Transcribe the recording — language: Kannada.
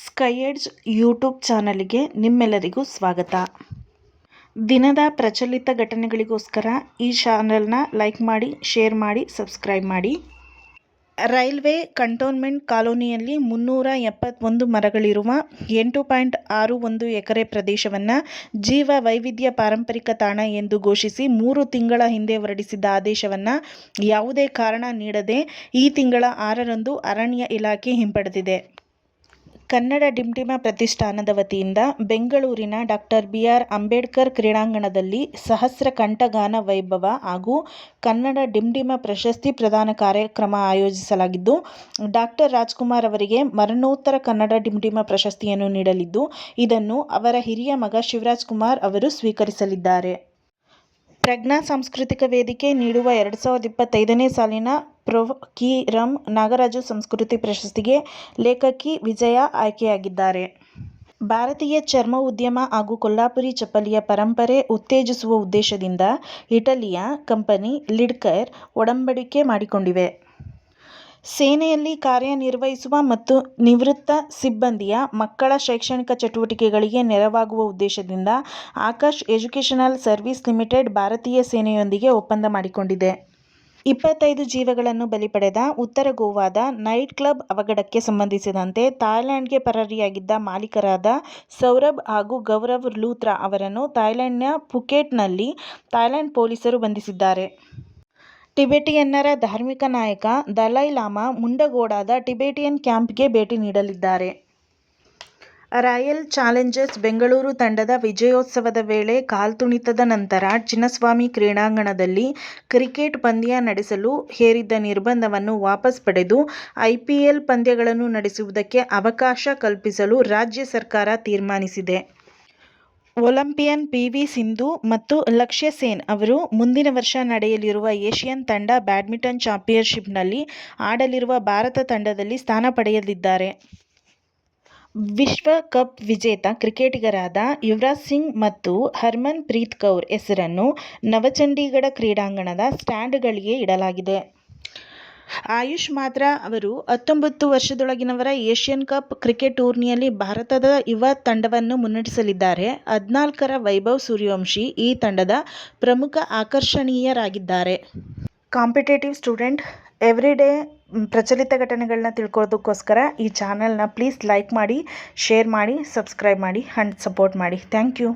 ಸ್ಕೈ ಎಡ್ಜ್ ಯೂಟ್ಯೂಬ್ ಚಾನಲ್ಗೆ ನಿಮ್ಮೆಲ್ಲರಿಗೂ ಸ್ವಾಗತ. ದಿನದ ಪ್ರಚಲಿತ ಘಟನೆಗಳಿಗೋಸ್ಕರ ಈ ಚಾನಲ್ನ ಲೈಕ್ ಮಾಡಿ, ಶೇರ್ ಮಾಡಿ, ಸಬ್ಸ್ಕ್ರೈಬ್ ಮಾಡಿ. ರೈಲ್ವೆ ಕಂಟೋನ್ಮೆಂಟ್ ಕಾಲೋನಿಯಲ್ಲಿ 371 ಮರಗಳಿರುವ 8.61 ಎಕರೆ ಪ್ರದೇಶವನ್ನು ಜೀವ ವೈವಿಧ್ಯ ಪಾರಂಪರಿಕ ತಾಣ ಎಂದು ಘೋಷಿಸಿ 3 ತಿಂಗಳ ಹಿಂದೆ ಹೊರಡಿಸಿದ್ದ ಆದೇಶವನ್ನು ಯಾವುದೇ ಕಾರಣ ನೀಡದೆ ಈ ತಿಂಗಳ 6ರಂದು ಅರಣ್ಯ ಇಲಾಖೆ ಹಿಂಪಡೆದಿದೆ. ಕನ್ನಡ ಡಿಂಡಿಮ ಪ್ರತಿಷ್ಠಾನದ ವತಿಯಿಂದ ಬೆಂಗಳೂರಿನ ಡಾಕ್ಟರ್ ಬಿ.ಆರ್. ಅಂಬೇಡ್ಕರ್ ಕ್ರೀಡಾಂಗಣದಲ್ಲಿ ಸಹಸ್ರ ಕಂಠಗಾನ ವೈಭವ ಹಾಗೂ ಕನ್ನಡ ಡಿಂಡಿಮ ಪ್ರಶಸ್ತಿ ಪ್ರದಾನ ಕಾರ್ಯಕ್ರಮ ಆಯೋಜಿಸಲಾಗಿದ್ದು, ಡಾಕ್ಟರ್ ರಾಜ್ಕುಮಾರ್ ಅವರಿಗೆ ಮರಣೋತ್ತರ ಕನ್ನಡ ಡಿಂಡಿಮ ಪ್ರಶಸ್ತಿಯನ್ನು ನೀಡಲಿದ್ದು, ಇದನ್ನು ಅವರ ಹಿರಿಯ ಮಗ ಶಿವರಾಜ್ಕುಮಾರ್ ಅವರು ಸ್ವೀಕರಿಸಲಿದ್ದಾರೆ. ಪ್ರಜ್ಞಾ ಸಾಂಸ್ಕೃತಿಕ ವೇದಿಕೆ ನೀಡುವ 2025ನೇ ಸಾಲಿನ ಪ್ರೊ.ಕಿ.ರಂ. ನಾಗರಾಜು ಸಂಸ್ಕೃತಿ ಪ್ರಶಸ್ತಿಗೆ ಲೇಖಕಿ ವಿಜಯಾ ಆಯ್ಕೆಯಾಗಿದ್ದಾರೆ. ಭಾರತೀಯ ಚರ್ಮ ಉದ್ಯಮ ಹಾಗೂ ಕೊಲ್ಹಾಪುರಿ ಚಪ್ಪಲಿಯ ಪರಂಪರೆ ಉತ್ತೇಜಿಸುವ ಉದ್ದೇಶದಿಂದ ಇಟಲಿಯ ಕಂಪನಿ ಲಿಡ್ಕರ್ ಒಡಂಬಡಿಕೆ ಮಾಡಿಕೊಂಡಿವೆ. ಸೇನೆಯಲ್ಲಿ ಕಾರ್ಯನಿರ್ವಹಿಸುವ ಮತ್ತು ನಿವೃತ್ತ ಸಿಬ್ಬಂದಿಯ ಮಕ್ಕಳ ಶೈಕ್ಷಣಿಕ ಚಟುವಟಿಕೆಗಳಿಗೆ ನೆರವಾಗುವ ಉದ್ದೇಶದಿಂದ ಆಕಾಶ್ ಎಜುಕೇಷನಲ್ ಸರ್ವಿಸ್ ಲಿಮಿಟೆಡ್ ಭಾರತೀಯ ಸೇನೆಯೊಂದಿಗೆ ಒಪ್ಪಂದ ಮಾಡಿಕೊಂಡಿದೆ. 25 ಜೀವಗಳನ್ನು ಬಲಿ ಪಡೆದ ಉತ್ತರ ಗೋವಾದ ನೈಟ್ ಕ್ಲಬ್ ಅವಘಡಕ್ಕೆ ಸಂಬಂಧಿಸಿದಂತೆ ಥಾಯ್ಲೆಂಡ್ಗೆ ಪರಾರಿಯಾಗಿದ್ದ ಮಾಲೀಕರಾದ ಸೌರಭ್ ಹಾಗೂ ಗೌರವ್ ಲೂಥ್ರಾ ಅವರನ್ನು ಥಾಯ್ಲೆಂಡ್ನ ಫುಕೆಟ್ನಲ್ಲಿ ಥಾಯ್ಲೆಂಡ್ ಪೊಲೀಸರು ಬಂಧಿಸಿದ್ದಾರೆ. ಟಿಬೆಟಿಯನ್ನರ ಧಾರ್ಮಿಕ ನಾಯಕ ದಲೈ ಲಾಮಾ ಮುಂಡಗೋಡದ ಟಿಬೆಟಿಯನ್ ಕ್ಯಾಂಪ್ಗೆ ಭೇಟಿ ನೀಡಲಿದ್ದಾರೆ. ರಾಯಲ್ ಚಾಲೆಂಜರ್ಸ್ ಬೆಂಗಳೂರು ತಂಡದ ವಿಜಯೋತ್ಸವದ ವೇಳೆ ಕಾಲ್ತುಳಿತದ ನಂತರ ಚಿನ್ನಸ್ವಾಮಿ ಕ್ರೀಡಾಂಗಣದಲ್ಲಿ ಕ್ರಿಕೆಟ್ ಪಂದ್ಯ ನಡೆಸಲು ಹೇರಿದ್ದ ನಿರ್ಬಂಧವನ್ನು ವಾಪಸ್ ಪಡೆದು ಐಪಿಎಲ್ ಪಂದ್ಯಗಳನ್ನು ನಡೆಸುವುದಕ್ಕೆ ಅವಕಾಶ ಕಲ್ಪಿಸಲು ರಾಜ್ಯ ಸರ್ಕಾರ ತೀರ್ಮಾನಿಸಿದೆ. Olympian P V. ಸಿಂಧು ಮತ್ತು ಲಕ್ಷ್ಯ ಸೇನ್ ಅವರು ಮುಂದಿನ ವರ್ಷ ನಡೆಯಲಿರುವ ಏಶ್ಯನ್ ತಂಡ ಬ್ಯಾಡ್ಮಿಂಟನ್ ಚಾಂಪಿಯನ್ಶಿಪ್ನಲ್ಲಿ ಆಡಲಿರುವ ಭಾರತ ತಂಡದಲ್ಲಿ ಸ್ಥಾನ ಪಡೆಯಲಿದ್ದಾರೆ. ವಿಶ್ವ ಕಪ್ ವಿಜೇತ ಕ್ರಿಕೆಟಿಗರಾದ ಯುವರಾಜ್ ಸಿಂಗ್ ಮತ್ತು ಹರ್ಮನ್ ಪ್ರೀತ್ ಕೌರ್ ಹೆಸರನ್ನು ನವಚಂಡೀಗಢ ಕ್ರೀಡಾಂಗಣದ ಸ್ಟ್ಯಾಂಡ್ಗಳಿಗೆ ಇಡಲಾಗಿದೆ. ಆಯುಷ್ ಮಾತ್ರಾ ಅವರು 19 ವರ್ಷದೊಳಗಿನವರ ಏಶ್ಯನ್ ಕಪ್ ಕ್ರಿಕೆಟ್ ಟೂರ್ನಿಯಲ್ಲಿ ಭಾರತದ ಯುವ ತಂಡವನ್ನು ಮುನ್ನಡೆಸಲಿದ್ದಾರೆ. 14ರ ವೈಭವ್ ಸೂರ್ಯವಂಶಿ ಈ ತಂಡದ ಪ್ರಮುಖ ಆಕರ್ಷಣೀಯರಾಗಿದ್ದಾರೆ. ಕಾಂಪಿಟೇಟಿವ್ ಸ್ಟೂಡೆಂಟ್ ಎವ್ರಿಡೇ ಪ್ರಚಲಿತ ಘಟನೆಗಳನ್ನ ತಿಳ್ಕೊಳ್ಳೋದಕ್ಕೋಸ್ಕರ ಈ ಚಾನಲ್ನ ಪ್ಲೀಸ್ ಲೈಕ್ ಮಾಡಿ, ಶೇರ್ ಮಾಡಿ, ಸಬ್ಸ್ಕ್ರೈಬ್ ಮಾಡಿ ಆ್ಯಂಡ್ ಸಪೋರ್ಟ್ ಮಾಡಿ. Thank you.